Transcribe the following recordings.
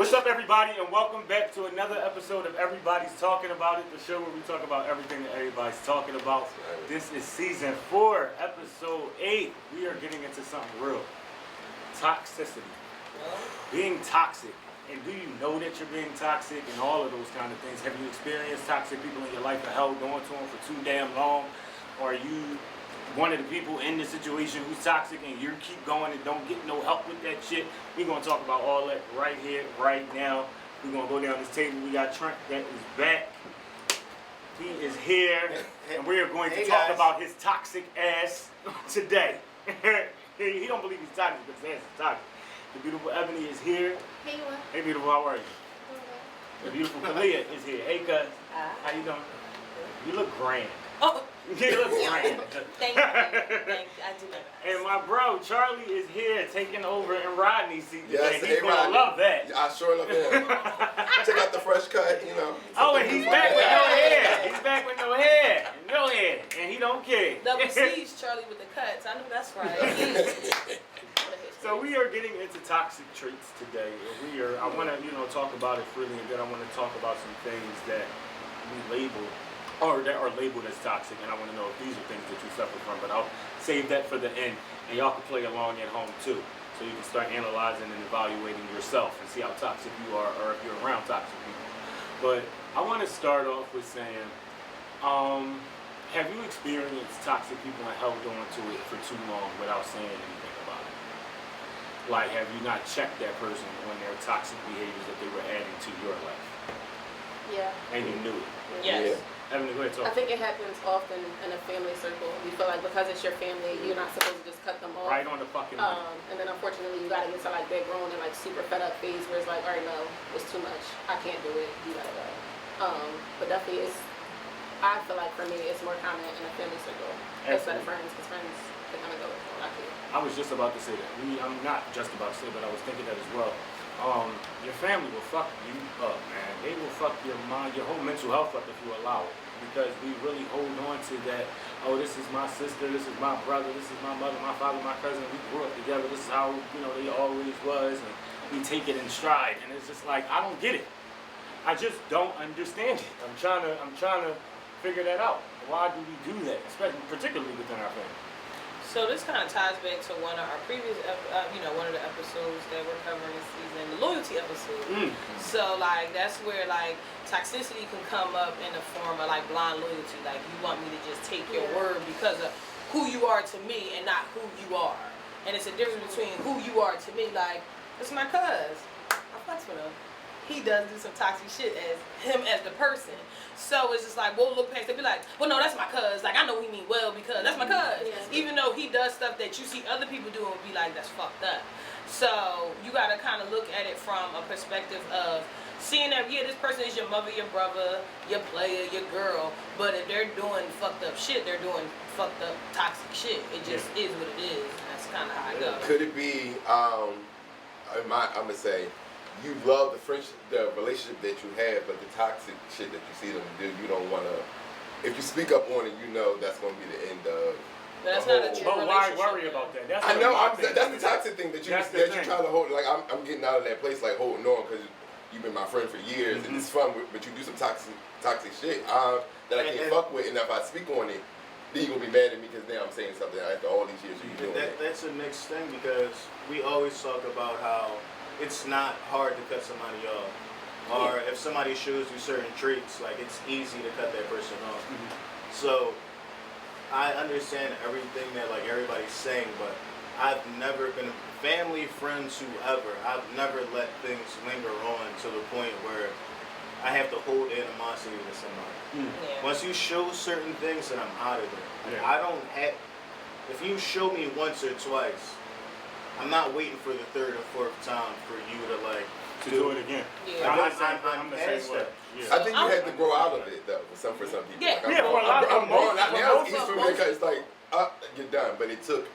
What's up, everybody, and welcome back to another episode of Everybody's Talking About It, the show where we talk about everything that everybody's talking about. This is season 4, episode 8. We are getting into something real. Toxicity. Being toxic. And do you know that you're being toxic and all of those kind of things? Have you experienced toxic people in your life and held on to them for too damn long? Or are you one of the people in the situation who's toxic and you keep going and don't get no help with that shit? We're going to talk about all that right here, right now. We're going to go down this table. We got Trent that is back. He is here. And we are going to talk about his toxic ass today. He don't believe he's toxic, but his ass is toxic. The beautiful Ebony is here. Hey, you. Hey, beautiful, how are you? The beautiful Kalia is here. Hey, cuz. How you doing? You look grand. Oh. You look grand. Thank you. I do like that. And my bro, Charlie, is here taking over in Rodney's seat today. Yes, He's going to love that. I sure love him. Check out the fresh cut, you know. Oh, and he's back with no hair. He's back with no hair. No hair. And he don't care. Double C's, Charlie with the cuts. I know that's right. So we are getting into toxic traits today. I want to, talk about it freely, and then I want to talk about some things that we label, or that are labeled as toxic, and I want to know if these are things that you suffer from. But I'll save that for the end, and y'all can play along at home too, so you can start analyzing and evaluating yourself and see how toxic you are, or if you're around toxic people. But I want to start off with saying, have you experienced toxic people and held on to it for too long without saying anything about it? Like, have you not checked that person on their toxic behaviors that they were adding to your life? Yeah. And you knew it? Yes. Evan, go ahead, talk. I think it happens often in a family circle. You feel like because it's your family, you're not supposed to just cut them off. Right on the fucking line. And then unfortunately, you gotta get to like they're grown and like super fed up phase where it's like, all right, no, it's too much. I can't do it. You gotta go. But definitely, I feel like for me, it's more common in a family circle instead of friends, because friends they kind of go with I can't. I was just about to say that. I'm not just about to say, but I was thinking that as well. Your family will fuck you up, man. They will fuck your mind, your whole mental health up if you allow it. Because we really hold on to that, oh, this is my sister, this is my brother, this is my mother, my father, my cousin, we grew up together, this is how, they always was, and we take it in stride. And it's just like, I don't get it. I just don't understand it. I'm trying to figure that out. Why do we do that, especially, particularly within our family? So this kind of ties back to one of our previous, one of the episodes that we're covering this season, the loyalty episode. So like that's where like toxicity can come up in the form of like blind loyalty. Like you want me to just take your word because of who you are to me and not who you are. And it's a difference between who you are to me. Like it's my cuz. I fucks with him. He does do some toxic shit as him as the person. So it's just like we'll look past it and be like, well, no, that's my cuz. Like I know he mean well because that's my cuz. Yeah. Even though he does stuff that you see other people do and be like, that's fucked up. So you gotta kind of look at it from a perspective of seeing that this person is your mother, your brother, your player, your girl. But if they're doing fucked up shit, they're doing fucked up toxic shit. It just is what it is. That's kind of how I go. Could it be? I'm gonna say. You love the friendship, the relationship that you have, but the toxic shit that you see them do, you don't want to. If you speak up on it, that's going to be the end of. But that's not a true But why worry about that? That's the toxic thing that you try to hold. Like I'm getting out of that place, like holding on because you've been my friend for years and it's fun, but you do some toxic shit that I can't fuck with, and if I speak on it, then you're gonna be mad at me because now I'm saying something after all these years you doing it. That's a mixed thing because we always talk about how it's not hard to cut somebody off. Or if somebody shows you certain traits, like it's easy to cut that person off. So I understand everything that like everybody's saying, but I've never been family, friends, whoever, I've never let things linger on to the point where I have to hold animosity to somebody. Once you show certain things, then I'm out of it. Like, I don't have, if you show me once or twice, I'm not waiting for the third or fourth time for you to like do it again. Yeah. I'm past that. I think you had to grow out of it though. For some people. Yeah. Like, I'm grown out now. It's like you're done, but it took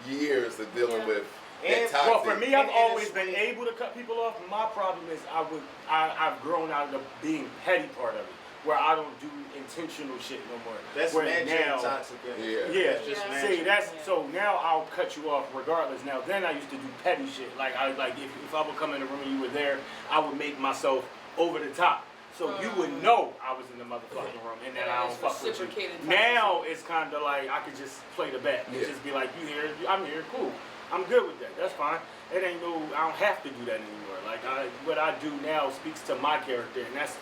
years of dealing with. Well, for me, I've always been able to cut people off. My problem is I've grown out of the being petty part of it. where I don't do intentional shit no more. That's where now toxic. Yeah. That's just See, that's Yeah. so now I'll cut you off regardless. Now then I used to do petty shit. Like if I would come in the room and you were there, I would make myself over the top. So you would know I was in the motherfucking room and that I don't fuck with you. Now it's kind of like I could just play the bat and just be like, you here, I'm here, cool. I'm good with that. That's fine. It ain't no, I don't have to do that anymore. Like what I do now speaks to my character, and that's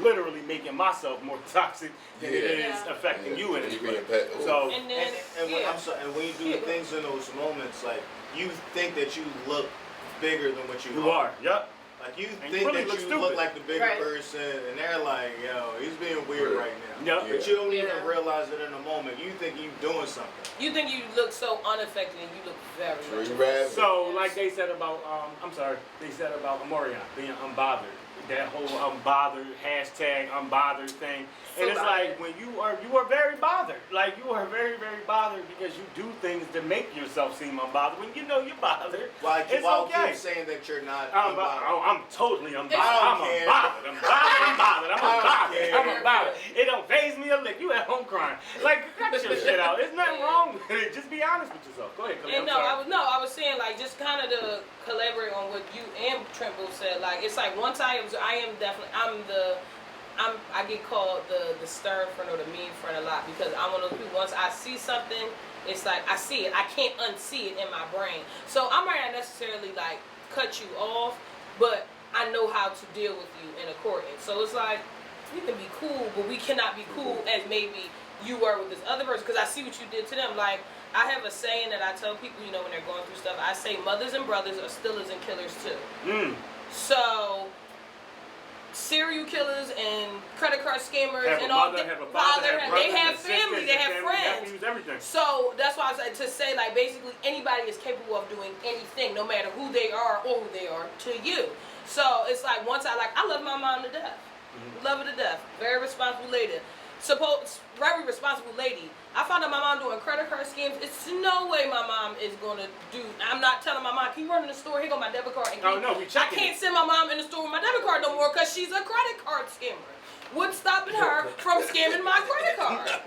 literally making myself more toxic than it is affecting you in any way. So and then and when you do things in those moments, like you think that you look bigger than what you are. Yep. Like you And think really that you look like the bigger person, and they're like, yo, he's being weird right now. Yep. But you don't even realize it in the moment. You think you doing something. You think you look so unaffected, and you look very much. So like they said about they said about Amorion being unbothered. That whole unbothered hashtag unbothered thing. And it's like when you are very bothered. Like you are very, very bothered because you do things to make yourself seem unbothered. When you know you're bothered, it's okay. Keep saying that you're not unbothered. I'm totally unbothered. I'm unbothered. It don't faze me a lick. You at home crying. Like cut your shit out. There's nothing wrong with it. Just be honest with yourself. Go ahead, And I was saying like just kind of to collaborate on what you and Trimble said. Like it's like once I get called the stern friend or the mean friend a lot because I'm one of those people. Once I see something, it's like I see it. I can't unsee it in my brain. So I might not necessarily like cut you off, but I know how to deal with you in accordance. So it's like we can be cool, but we cannot be cool as maybe you were with this other person because I see what you did to them. Like I have a saying that I tell people, you know, when they're going through stuff. I say mothers and brothers are stealers and killers too. So serial killers and credit card scammers and all that. They have family, they have friends. Everything. So that's why I said to say like basically anybody is capable of doing anything, no matter who they are or who they are to you. So it's like once I love my mom to death. Love her to death. Very responsible lady. Very responsible lady. I found out my mom doing credit card schemes. It's no way my mom is gonna do. I'm not telling my mom, can you run in the store? Here go my debit card. And I can't send my mom in the store with my debit card no more because she's a credit card scammer. What's stopping her from scamming my credit card?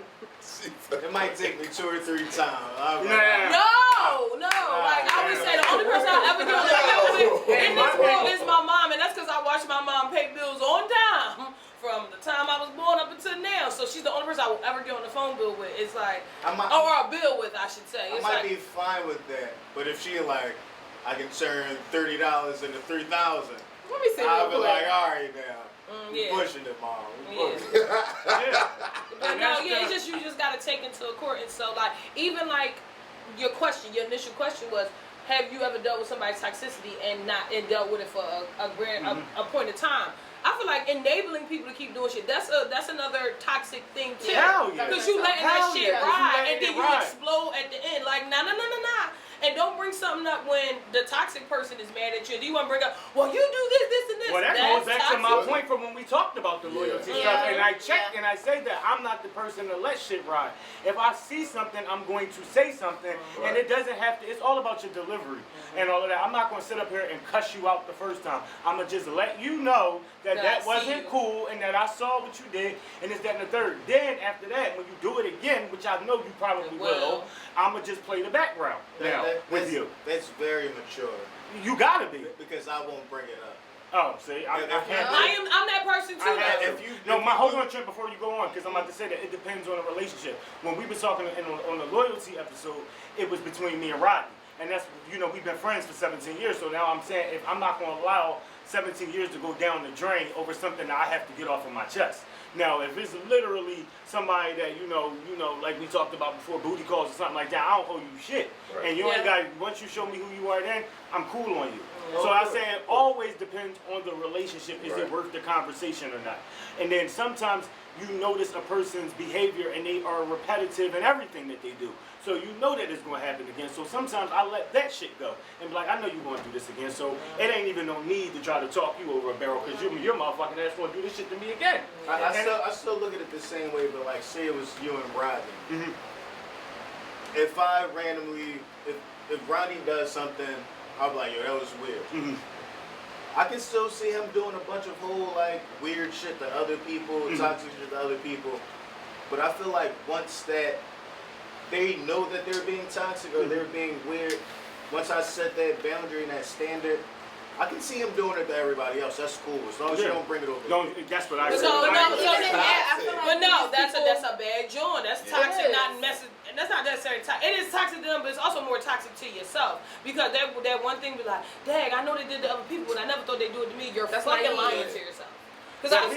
It might take me 2 or 3 times. No. Like I always say, the only person I ever get on the phone with in this world is my mom, and that's because I watched my mom pay bills on time. From the time I was born up until now, so she's the only person I will ever get on the phone bill with. It's like, or a bill with, I should say. I might be fine with that, but if she like, I can turn $30 into $3,000. Let me see. I'll be like, all right now, you pushing it, mom. But no, it's just you just gotta take into account. And so like, even like your initial question was, have you ever dealt with somebody's toxicity and dealt with it for a point of time? I feel like enabling people to keep doing shit, that's another toxic thing too. Hell yeah. Because you letting that shit ride and then you explode at the end. Like, nah. And don't bring something up when the toxic person is mad at you. Do you want to bring up, well, you do this, and this. Well, that goes back to my point from when we talked about the loyalty stuff. And I checked and I say that I'm not the person to let shit ride. If I see something, I'm going to say something. And it doesn't have to, it's all about your delivery and all of that. I'm not going to sit up here and cuss you out the first time. I'm going to just let you know that wasn't cool and that I saw what you did and it's that and the third. Then after that, when you do it again, which I know you probably will, I'm going to just play the background with you. That's very mature. You got to be. Because I won't bring it up. Oh, see, I can't. I'm that person too. Hold on, Trent, before you go on, because I'm about to say that it depends on the relationship. When we were talking on the loyalty episode, it was between me and Rodney. And that's, we've been friends for 17 years. So now I'm saying if I'm not going to allow 17 years to go down the drain over something that I have to get off of my chest. Now, if it's literally somebody that, like we talked about before, booty calls or something like that, I don't owe you shit. Right. And you ain't got, once you show me who you are then, I'm cool on you. So I say it always depends on the relationship. Is it worth the conversation or not? And then sometimes you notice a person's behavior and they are repetitive in everything that they do. So you know that it's going to happen again. So sometimes I let that shit go and be like, I know you're going to do this again. So it ain't even no need to try to talk you over a barrel because your motherfucking ass going to do this shit to me again. I still look at it the same way, but like say it was you and Rodney. If I randomly, if Rodney does something, I'll be like, yo, that was weird. I can still see him doing a bunch of whole like weird shit to other people, toxic shit to other people. But I feel like once that they know that they're being toxic or they're being weird, once I set that boundary and that standard, I can see him doing it to everybody else. That's cool, as long as you don't bring it over. That's what I So, said. no, that's a bad joint. That's toxic, not message. And that's not necessarily toxic. It is toxic to them, but it's also more toxic to yourself. Because that one thing be like, dang, I know they did to other people, and I never thought they'd do it to me. You're fucking lying to yourself. Because so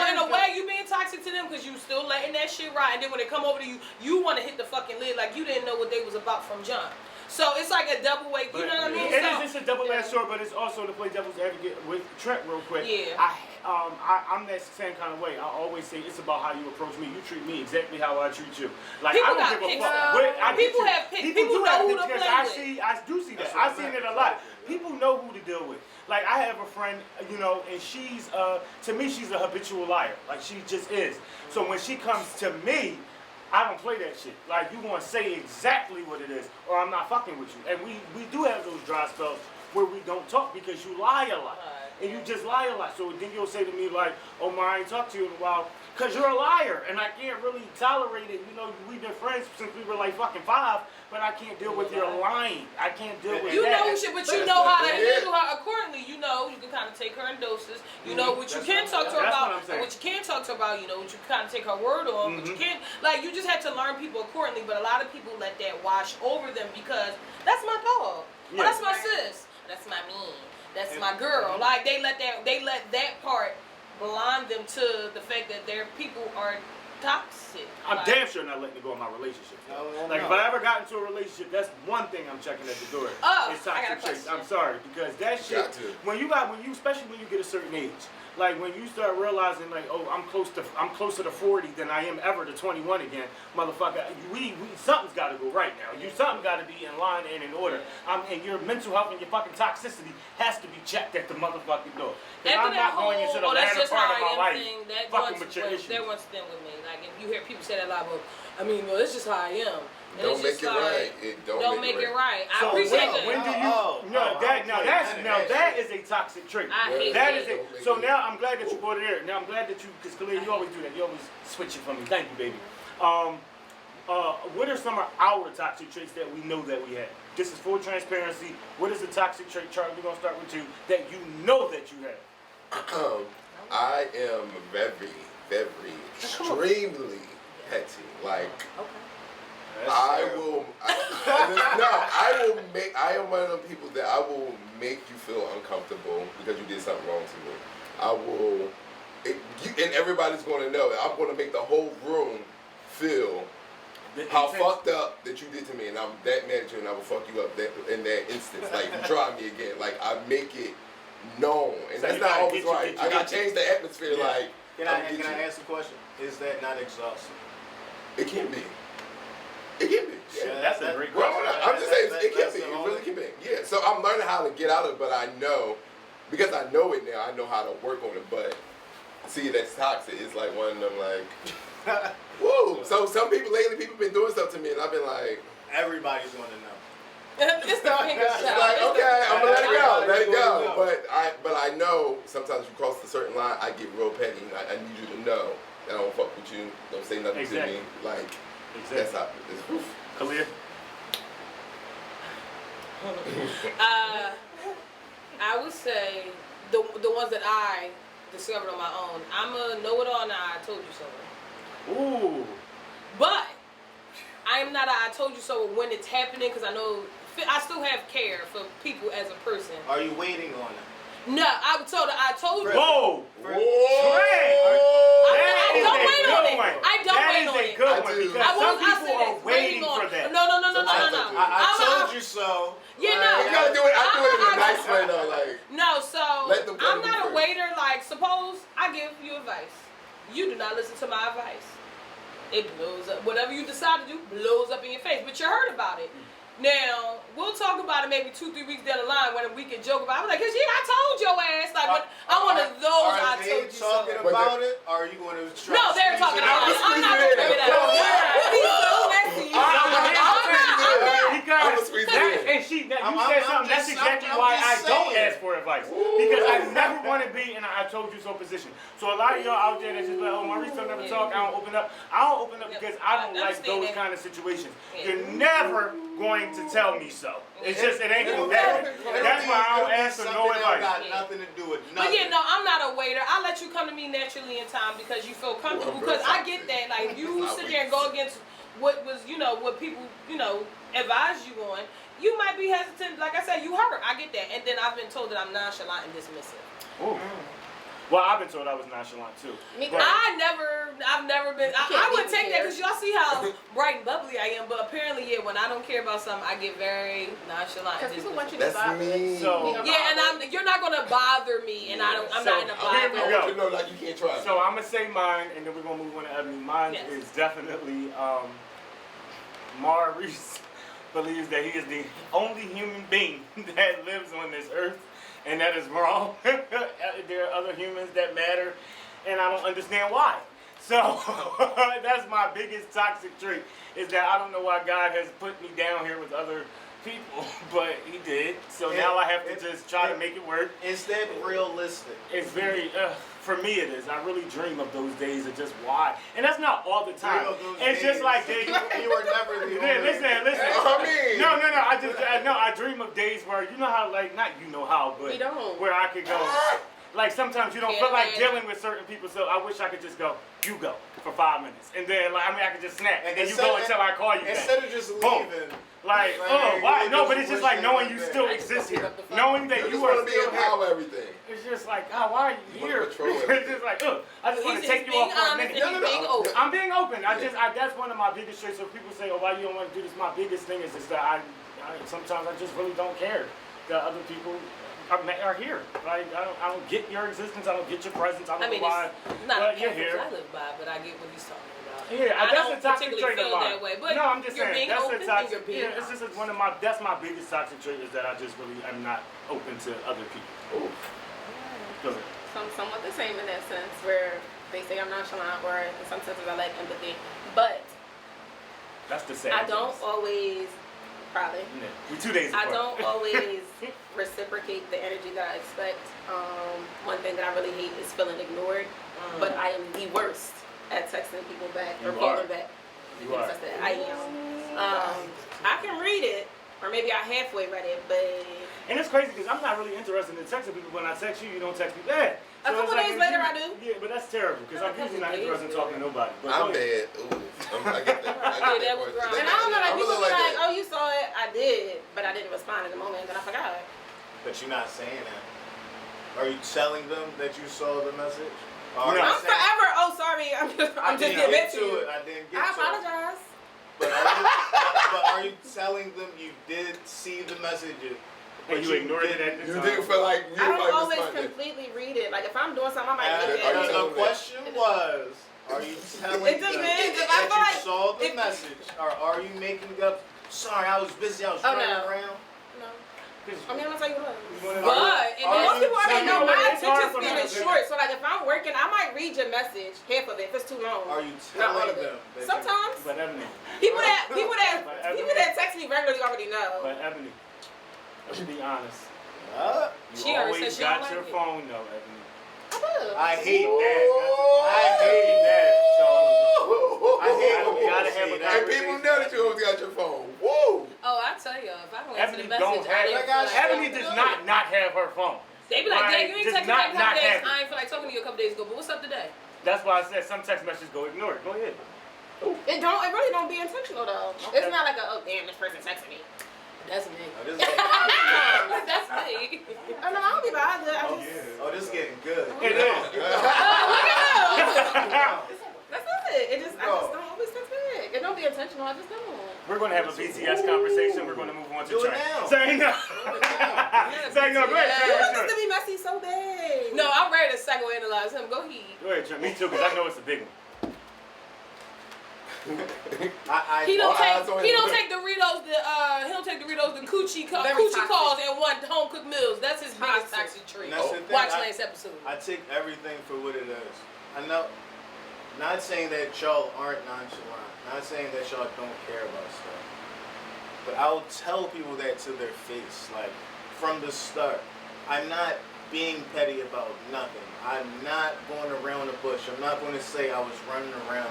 in a way, you being toxic to them because you still letting that shit ride. And then when they come over to you, you want to hit the fucking lid like you didn't know what they was about from jump. So it's like a double way, you know what I mean? It's a double-edged sword, but it's also to play devil's advocate with Trent real quick. Yeah. I'm that same kind of way. I always say it's about how you approach me. You treat me exactly how I treat you. Like people I don't give a fuck. People have picks. People know who to play with. I do see that. I've seen it a lot. People know who to deal with. Like I have a friend, you know, and she's to me she's a habitual liar. Like she just is. So when she comes to me, I don't play that shit. Like, you gonna say exactly what it is, or I'm not fucking with you. And we do have those dry spells where we don't talk because you lie a lot. And you just lie a lot. So then you'll say to me like, Omar, I ain't talked to you in a while, because you're a liar. And I can't really tolerate it. You know, we've been friends since we were like fucking 5, but I can't deal with your lying. I can't deal with you that. know shit, but you know how to handle her accordingly. You know, you can kind of take her in doses. You know what you can talk to her about, and what you can't talk to her about. You know what you kind of take her word on, but you can't. Like, you just have to learn people accordingly. But a lot of people let that wash over them because that's my dog. Oh, that's my sis. That's my me. That's my girl. Like they let that part blind them to the fact that their people are toxic. I'm damn sure not letting it go in my relationship. Like if I ever got into a relationship, that's one thing I'm checking at the door. It's toxic traits. I'm sorry, because that shit especially when you get a certain age. Like when you start realizing like, oh, I'm closer to 40 than I am ever to 21 again, motherfucker. Something's got to go right now. Something got to be in line and in order. And your mental health and your fucking toxicity has to be checked at the motherfucking door. Because I'm not going into the latter part of my life fucking with your issues. That one's thing with me. Like if you hear people say that a lot, well, it's just how I am. And don't make it right. Don't make it right. I So appreciate that. When do you? That is a toxic trait. I hate that. Is it. So now I'm glad that you brought it there. Now I'm glad that you, because Khalil, you always do that. You always switch it for me. Thank you, baby. What are some of our toxic traits that we know that we have? This is full transparency. What is the toxic trait, Charlie? We're gonna start with you that you know that you have. I am very, very, extremely petty. Like. I am one of them people that I will make you feel uncomfortable because you did something wrong to me. And everybody's going to know. I'm going to make the whole room feel how fucked up that you did to me, and I'm that mad at you, and I will fuck you up in that instance. Like, you try me again. Like, I make it known, and that's not always right. I got to change the atmosphere. Yeah. Like, can I ask a question? Is that not exhausting? It can be. It can be. Yeah, that's a great question. I'm just saying, it can be. It really can be. Yeah. So I'm learning how to get out of it, but I know, because I know it now, I know how to work on it. But see, that's toxic. It's like one of them, like, whoa. So some people lately, people been doing stuff to me, and I've been like, everybody's going to know. It's the finger shot. It's like, okay, I'm gonna let it go. But I know sometimes you cross a certain line, I get real petty. I need you to know that I don't fuck with you. Don't say nothing to me. Like. Exactly. That's how it is. Khalil? I would say the ones that I discovered on my own. I'm a know-it-all now. I told you so. Ooh. But I am not a I told you so when it's happening, because I know I still have care for people as a person. Are you waiting on it? No, I told her. I told you. Whoa! Whoa! I don't wait on it. I don't wait on it. That is a good one, because some people are waiting for that. No. I told you so. Yeah, no. You gotta do it. I do it in a nice way, though. Like. No, so I'm not a first. waiter. Like, suppose I give you advice. You do not listen to my advice. It blows up. Whatever you decide to do blows up in your face. But you heard about it. Now, we'll talk about it maybe 2-3 weeks down the line when we can joke about it. I'm like, yeah, I told your ass. Like, I'm one of those I told you so. Are they talking about it, or are you going to try No, they're talking about it. I'm not going to bring it up. He's so messy. sometimes, I'ma squeeze it in. and you said I'm something. That's just- exactly I'm why just I don't saying. ask for advice because I never want to be in a I told you so position. So a lot of y'all out there that just like, oh, Maurice don't never talk. I don't open up. I don't open up because I don't like those kind of situations. You're never going to tell me so. It's just it ain't gonna happen. That's why I don't ask for no advice. Got nothing to do with nothing. But yeah, no, I'm not a waiter. I let you come to me naturally in time because you feel comfortable. Because I get that, like you sit there and go against what was, what people, advise you on. You might be hesitant. Like I said, you hurt. I get that. And then I've been told that I'm nonchalant and dismissive. Ooh. Well, I've been told I was nonchalant too. I've never been. I would take that because y'all see how bright and bubbly I am. But apparently, when I don't care about something, I get very nonchalant. Because people want you to That's bother me. So, and you're not gonna bother me, and I'm not in a bother. Here we I go. want you to know, like, you can't try. So I'm gonna say mine, and then we're gonna move on to Ebony. Mine Yes. is definitely Maurice believes that he is the only human being that lives on this earth, and that is wrong. There are other humans that matter, and I don't understand why. So that's my biggest toxic trait, is that I don't know why God has put me down here with other people, but he did. So now I have to just try to make it work. Instead, realistic. It's very, for me it is. I really dream of those days of just why. And that's not all the time. It's just like days. You were never the only. Listen. I mean. No, I dream of days where, you know how, like, not you know how, but We don't. where I could go. Like sometimes you don't Yeah, feel like man. dealing with certain people, so I wish I could just go, you go for 5 minutes. And then, like, I could just snap. And then you go until I call you back. Instead of just Boom. leaving. Like, oh, why? No, but it's just like knowing you still exist here. Knowing that You you just want are to be still in here. power of everything. It's just like, oh, why are you You wanna here? control It's everything. just like, I just want to He's take you being off for a honest minute. and he's being open. I'm being open. That's one of my biggest traits. So people say, oh, why you don't want to do this? My biggest thing is that I sometimes I just really don't care that other people are here. Like, I don't get your existence. I don't get your presence. I don't know why. It's not But a you're character here. I live by, but I get what he's talking about. Yeah, I that's don't a toxic particularly trait of feel mine. that way, but no, I'm just you're saying being that's open a toxic. and you're being It's just one of my. That's my biggest toxic trait, is that I just really am not open to other people. Ooh. Go ahead. So I'm somewhat the same in that sense, where they say I'm nonchalant, or in some senses I lack empathy. But That's the sad. I don't things. always, probably, Yeah. We 2 days apart. I don't always reciprocate the energy that I expect. One thing that I really hate is feeling ignored, but I am the worst at texting people back or You calling are. back. You are. I am. I can read it, or maybe I halfway read it, but And it's crazy because I'm not really interested in texting people. When I text you, you don't text me back. A couple days later, I do. Yeah, but that's terrible because I'm usually not interested in talking to nobody. But I'm go ahead. bad. Ooh. I get that. that was wrong. and I don't know, like I'm a people little be like, that. "Oh, you saw it? I did, but I didn't respond in the moment, and I forgot." But you're not saying that. Are you telling them that you saw the message? Or No. are you I'm saying, forever. Oh, sorry. I'm just I didn't getting get back to to you. it. I didn't get I to it. apologize. But are you telling them you did see the messages? And you ignored it at the You time. didn't feel like you I don't might always respond. completely read it. Like if I'm doing something, I might look Are you at it. telling The question was, are you telling It them depends. If I that feel you like- saw the if- message, or are you making up? Sorry, I was busy. I was Oh, running no. around. No. I mean, I'm gonna tell you what. You wanna- But and Are then Most you people already telling know me my it's hard attention for span me is to- short. So like if I'm working, I might read your message, half of it, if it's too long. Are you Not all telling of it. them? that Sometimes But Ebony, people that text me regularly already know. but Ebony, let's be honest. Huh? You She already always said she got don't your like it. phone though, Ebony. I hate that. I hate that. So I hate when You gotta people have say a that. And people know that you always got your phone. Woo! Oh, I tell you, if I don't answer Ebony the don't message, have. I didn't feel like Ebony talking does to you. not have her phone. They be like, Like, Dad, you ain't does texting me not in a couple days. have it. I ain't feel like talking to you a couple days ago, but what's up today? That's why I said some text messages go ignored. Go ahead. It really don't be intentional though. Okay. It's not like oh damn, this person texted me. That's me. Oh, this is getting, That's me. Oh no, I don't be bothered. I just oh, this is getting good. It is. that's it. I just don't always text back. It don't be intentional. I just don't. We're going to have a BTS conversation. We're going to move on to Do it track. now. Say no. Say no. Go ahead, You Trey. want this to be messy so bad. No, I'm ready to psychoanalyze him. Go ahead. Go ahead, Trey. Me too, because I know it's a big one. He don't All eyes on take him. the coochie Very coochie toxic. calls and one home cooked meals. That's his biggest Toxic. toxic trait. And that's the thing, Watch I- last episode. I take everything for what it is. I know, not saying that y'all aren't nonchalant, not saying that y'all don't care about stuff, But I'll tell people that to their face, like, from the start. I'm not being petty about nothing. I'm not going around the bush. I'm not going to say I was running around.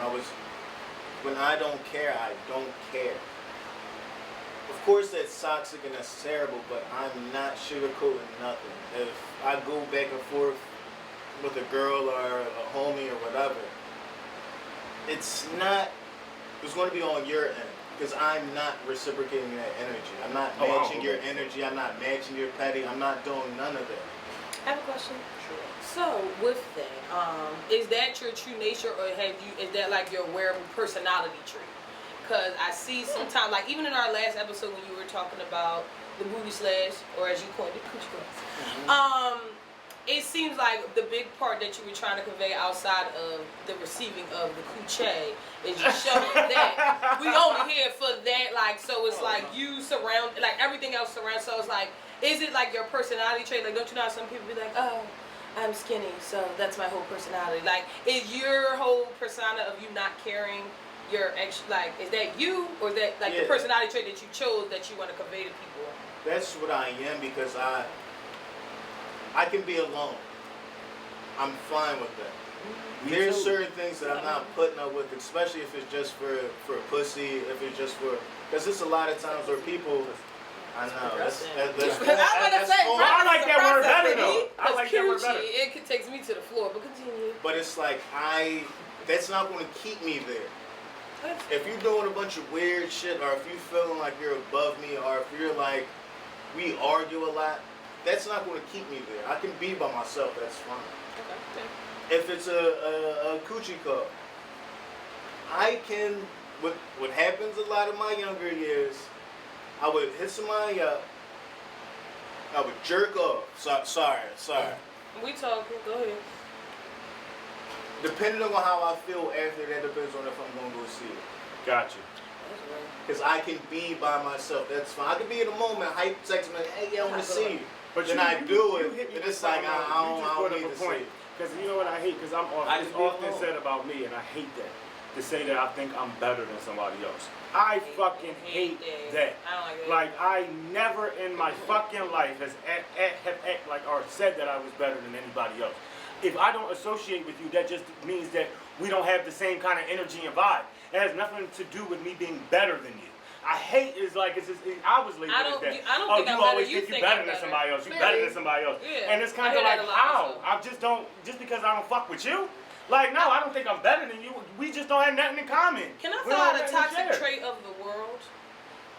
When I don't care, I don't care. Of course that's toxic and that's terrible, but I'm not sugarcoating nothing. If I go back and forth with a girl or a homie or whatever, it's going to be on your end. Because I'm not reciprocating that energy. I'm not matching your energy. I'm not matching your petty. I'm not doing none of that. I have a question. Sure. So with that, is that your true nature, or is that like your wearable personality trait? Because I see sometimes, like even in our last episode when you were talking about the booty slash, or as you coined it, coochie class. It seems like the big part that you were trying to convey outside of the receiving of the coochie is you showing that we only here for that, like, so it's like you surround, like everything else surrounds, so it's like, is it like your personality trait? Like, don't you know how some people be like, oh, I'm skinny, so that's my whole personality. Like, is your whole persona of you not caring your ex, like, is that you, or is that like the personality trait that you chose that you want to convey to people? That's what I am, because I can be alone. I'm fine with that. There's certain things that I'm not putting up with, especially if it's just for pussy, if it's just for, because there's a lot of times where people, I know, that's I like that word better though. I like that word better. It takes me to the floor, but continue. But it's like, that's not going to keep me there. If you're doing a bunch of weird shit, or if you feeling like you're above me, or if you're like, we argue a lot, that's not going to keep me there. I can be by myself, that's fine. Okay. If it's a coochie call, I can, what happens a lot in my younger years, I would hit somebody up, I would jerk off. Sorry. We talking, go ahead. Depending on how I feel after that, depends on if I'm going to go see it. Gotcha. Because I can be by myself, that's fine. I can be in a moment, hype text me, hey, I want to see you. But then I do it, and it's like, I don't need to see it. Because you know what I hate? Because it's often said about me, and I hate that, to say that I think I'm better than somebody else. I fucking hate that. I don't like that. Like, I never in my fucking life have like, or said that I was better than anybody else. If I don't associate with you, that just means that we don't have the same kind of energy and vibe. It has nothing to do with me being better than you. I hate is like, I was labeled as that. I don't think you I'm always better. think you're better than somebody else. You're better than somebody else. Yeah. And it's kind of like, how? I just don't, just because I don't fuck with you? Like, no, I don't think I'm better than you. We just don't have nothing in common. Can I throw out a toxic trait of the world?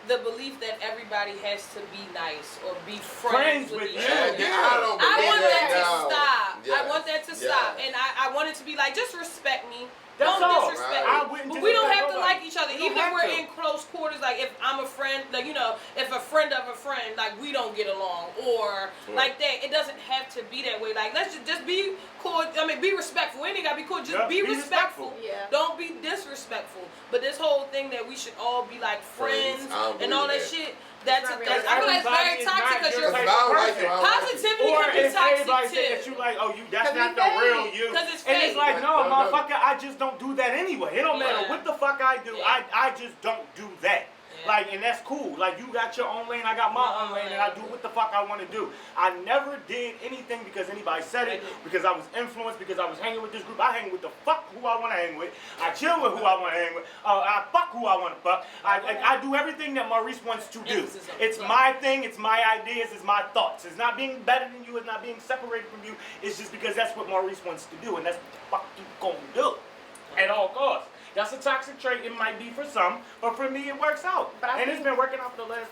The belief that everybody has to be nice or be friends with each other. I want that to stop. I want that to stop. And I want it to be like, just respect me. Don't disrespect me. But we don't have to like each other. Even if we're in close quarters, like if I'm a friend, like, you know, if a friend of a friend, like we don't get along or like that, it doesn't have to be that way. Like, let's just be cool. I mean, be respectful. It ain't gotta be cool. Just be respectful. Yeah. Don't be disrespectful. But this whole thing that we should all be like friends and all that shit. I feel like it's very toxic because you're positivity can be toxic too. That you like, oh, that's not the real you. Because it's and fake. it's like, no, motherfucker, I just don't do that anyway. It don't matter what the fuck I do. I just don't do that. Like, and that's cool. Like, you got your own lane, I got my own lane, and I do what the fuck I want to do. I never did anything because anybody said it, because I was influenced, because I was hanging with this group. I hang with the fuck who I want to hang with. I chill with who I want to hang with. I fuck who I want to fuck. I do everything that Maurice wants to do. It's my thing, it's my ideas, it's my thoughts. It's not being better than you, it's not being separated from you. It's just because that's what Maurice wants to do, and that's what the fuck you gonna do at all costs. That's a toxic trait. It might be for some, but for me, it works out. And it's been working out for the last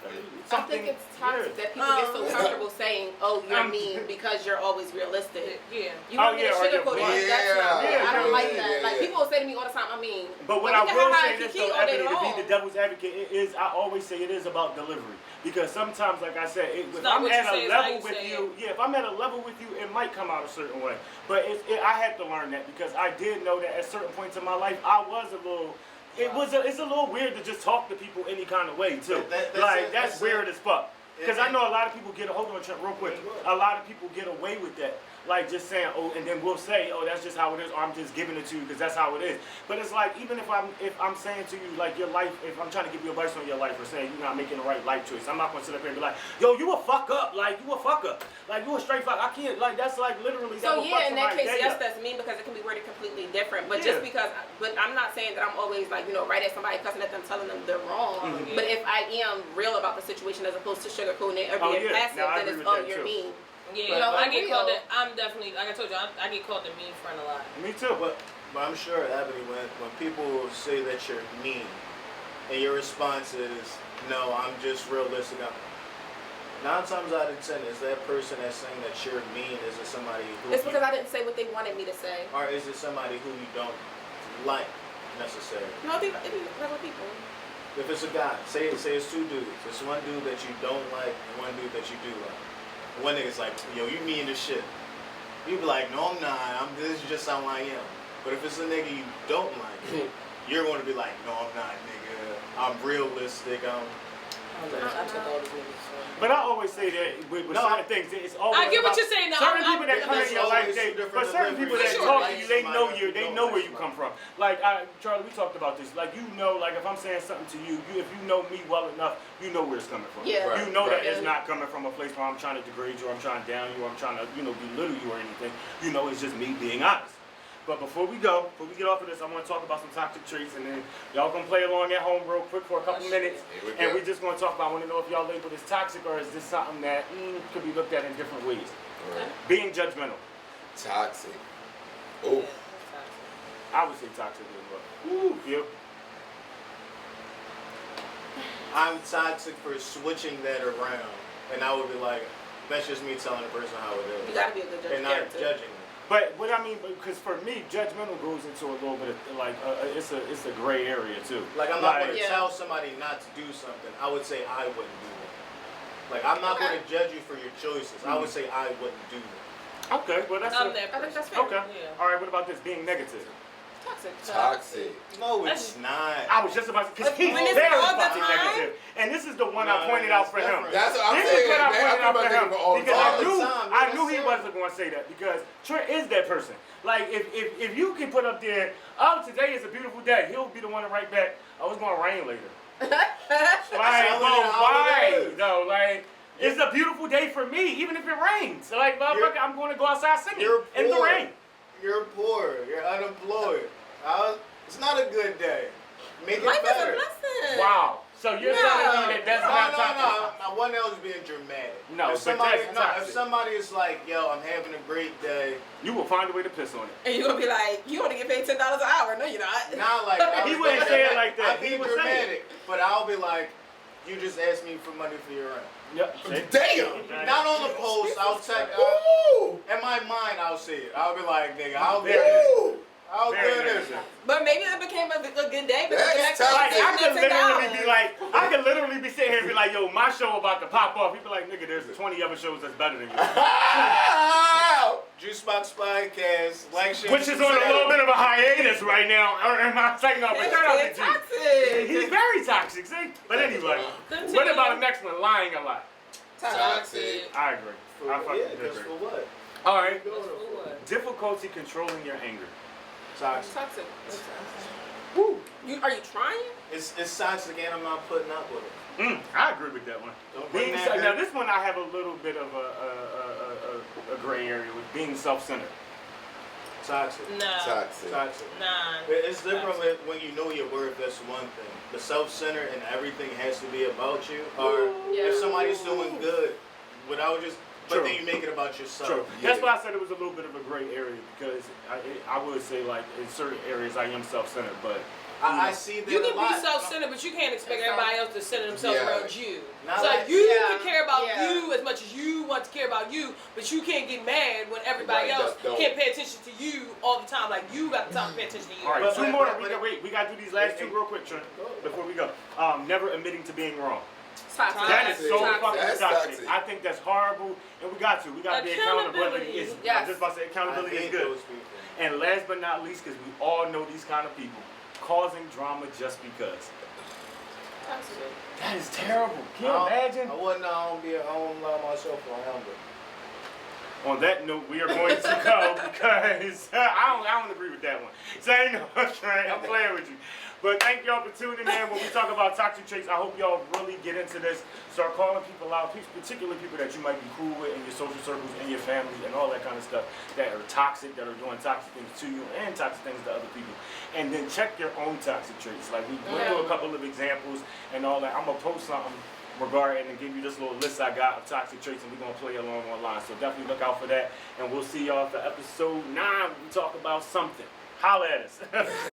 I think it's toxic that people get so comfortable saying, "Oh, you're mean," because you're always realistic. Yeah. You want to get sugarcoated. That's not me. I don't like that. Like, people will say to me all the time, "I mean." But what I will say this though, Ebony, to be the devil's advocate, it is. I always say it is about delivery. Because sometimes, like I said, if I'm at a level with you, if I'm at a level with you, it might come out a certain way. But I had to learn that because I did know that at certain points in my life, I was a little. It's a little weird to just talk to people any kind of way too. That's weird as fuck. Because I know a lot of people hold on, Trent, real quick. A lot of people get away with that. like just saying, oh, and then we'll say, oh, that's just how it is, or I'm just giving it to you because that's how it is. But it's like, even if I'm saying to you, like, your life, if I'm trying to give you advice on your life or saying you're not making the right life choice, I'm not gonna sit up here and be like, yo, you a fuck up, like, you a fuck up, like, you a straight fuck. I can't, like, that's like literally. So yeah, in that case, yes, up. that's mean because it can be worded completely different. But just because, but I'm not saying that I'm always like, right at somebody, cussing at them, telling them they're wrong. But if I am real about the situation as opposed to sugarcoating it or being passive, then it's, oh, you're mean. Yeah, I get called it. I'm definitely, like I told you, I get called a mean friend a lot. Me too. But I'm sure, Ebony, when people say that you're mean, and your response is, no, I'm just realistic. 9 times out of 10, is that person that's saying that you're mean, is it somebody who... It's because I didn't say what they wanted me to say. Or is it somebody who you don't like, necessarily? No, it be regular people. If it's a guy, say it's 2 dudes. It's one dude that you don't like and one dude that you do like. One nigga's like, yo, you mean as shit. You be like, no, I'm not. This is just how I am. But if it's a nigga you don't like, you're going to be like, no, I'm not, nigga. I'm realistic. I took all these niggas. But I always say that with certain things, it's always. I get what you're saying. Now, certain people that come in your life, but certain people that talk to you, they know you, they know where you come from. Like Charlie, we talked about this. Like like if I'm saying something to you, if you know me well enough, you know where it's coming from. Yeah. You know that it's not coming from a place where I'm trying to degrade you, or I'm trying to down you, or I'm trying to belittle you or anything. You know, it's just me being honest. But before we get off of this, I want to talk about some toxic traits, and then y'all gonna play along at home real quick for a couple minutes, and we're just gonna talk about. I want to know if y'all label this toxic or is this something that could be looked at in different ways. Right. Being judgmental. Toxic. Oh. I would say toxic as well. Ooh, you. I'm toxic for switching that around, and I would be like, that's just me telling the person how it is. You gotta be a good judge and not judging them. But what I mean, because for me, judgmental goes into a little bit of like it's a gray area too. Like I'm not going to tell somebody not to do something. I would say I wouldn't do that. Like I'm not going to judge you for your choices. I would say I wouldn't do that. Okay, well that's. I think that's fair. Okay. Yeah. All right. What about this being negative? Toxic. No, it's not. I was just about to, because he's very fucking negative, and this is the one I pointed out for him. That's what I'm this saying. is what I pointed out for him because I knew he wasn't going to say that because Trent is that person. Like if you can put up there, oh, today is a beautiful day, he'll be the one to write back, oh, it's going to rain later. Like, why? No, like. It's a beautiful day for me, even if it rains. So like, motherfucker, I'm going to go outside singing in the rain. You're poor. You're unemployed. It's not a good day. Make it Life better. is a blessing. Wow. So you're telling me that that's not toxic? No. One else being dramatic. No, if somebody is like, yo, I'm having a great day, you will find a way to piss on it. And you're gonna be like, you want to get paid $10 an hour? No, you're not. Not like he wouldn't say it like that. I'd be dramatic, but I'll be like, you just asked me for money for your rent. Yep. Damn. Not on the post. I'll text. In my mind, I'll see it. I'll be like, nigga, how good is it? But maybe it became a good day. Because the next Like, day I could literally be sitting here and be like, yo, my show about to pop off. He'd be like, nigga, there's 20 other shows that's better than you. Juicebox Podcast, like, share, which is on a little bit of a hiatus right now. Am I saying no? But shout out to G. Toxic. He's very toxic, see? But anyway, what about the next one? Lying a lot. Toxic. I agree. I fucking agree. For what? All right. What? Difficulty controlling your anger. Toxic. Woo. Are you trying? It's toxic and I'm not putting up with it. I agree with that one. Now this one I have a little bit of a gray area with being self-centered. Toxic. Nah. Toxic. Nah. It's different when you know your worth. That's one thing. The self-centered and everything has to be about you. Or if somebody's doing good, without just. But then you make it about yourself. True. Yeah. That's why I said it was a little bit of a gray area because I would say like in certain areas I am self-centered, but I see that you a can lot. be self-centered, but you can't expect everybody else to center themselves around you. Not So like, you can care about you as much as you want to care about you, but you can't get mad when everybody else can't pay attention to you all the time. Like you got the time to pay attention to you. all right, two more. We got to do these last two real quick, Trent, before we go. Never admitting to being wrong. Toxic. That is so fucking That's toxic. toxic. I think that's horrible, and we got to. The accountability is. I'm just about to say accountability is good. And last but not least, because we all know these kind of people, causing drama just because. Toxic. That is terrible. Can you imagine? I wouldn't allow myself around it. on that note, we are going to go because I don't agree with that one. So ain't no, I'm playing with you. But thank y'all for tuning in. When we talk about toxic traits, I hope y'all really get into this. Start calling people out, particularly people that you might be cool with in your social circles, in your family, and all that kind of stuff that are toxic, that are doing toxic things to you and toxic things to other people. And then check your own toxic traits. Like we went through a couple of examples and all that. I'm gonna post something regarding and give you this little list I got of toxic traits, and we're gonna play along online. So definitely look out for that. And we'll see y'all for episode 9. We talk about something. Holla at us.